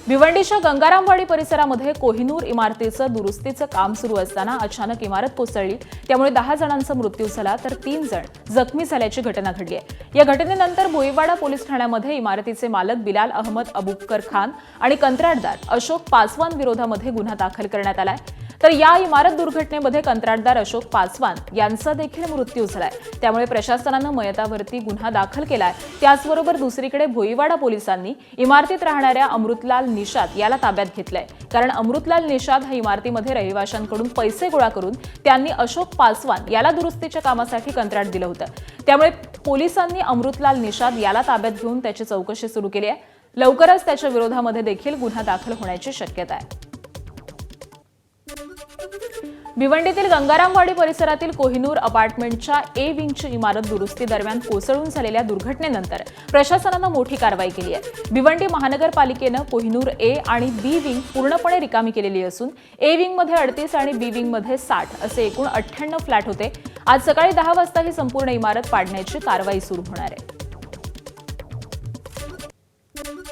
भिवंडीच्या गंगारामवाडी परिसरामध्ये कोहिनूर इमारतीचं दुरुस्तीचं काम सुरू असताना अचानक इमारत कोसळली। त्यामुळे 10 जणांचा मृत्यू झाला तर 3 जण जखमी झाल्याची घटना घडली आहे। या घटनेनंतर भोईवाडा पोलीस ठाण्यामध्ये इमारतीचे मालक बिलाल अहमद अबुबकर खान आणि कंत्राटदार अशोक पासवान विरोधामध्ये गुन्हा दाखल करण्यात आलाय। तर या इमारत दुर्घटनेमध्ये कंत्राटदार अशोक पासवान यांचा देखील मृत्यू झालाय। त्यामुळे प्रशासनानं मयतावरती गुन्हा दाखल केलाय। त्याचबरोबर दुसरीकडे भोईवाडा पोलिसांनी इमारतीत राहणाऱ्या अमृतलाल निषाद याला ताब्यात घेतलंय। कारण अमृतलाल निषाद हा इमारतीमध्ये रहिवाशांकडून पैसे गोळा करून त्यांनी अशोक पासवान याला दुरुस्तीच्या कामासाठी कंत्राट दिलं होतं। त्यामुळे पोलिसांनी अमृतलाल निषाद याला ताब्यात घेऊन त्याची चौकशी सुरू केली आहे। लवकरच त्याच्या विरोधामध्ये देखील गुन्हा दाखल होण्याची शक्यता आहे। भिवंडीतील गंगारामवाडी परिसरातील कोहिनूर अपार्टमेंटच्या ए विंगची इमारत दुरुस्ती दरम्यान कोसळून झालेल्या दुर्घटनेनंतर प्रशासनानं मोठी कारवाई केली आहे। भिवंडी महानगरपालिकेनं कोहिनूर ए आणि बी विंग पूर्णपणे रिकामी केलेली असून ए विंगमध्ये 38 आणि बी विंगमध्ये 60 असे एकूण 98 फ्लॅट होते। आज सकाळी 10 वाजता ही संपूर्ण इमारत पाडण्याची कारवाई सुरू होणार आहे।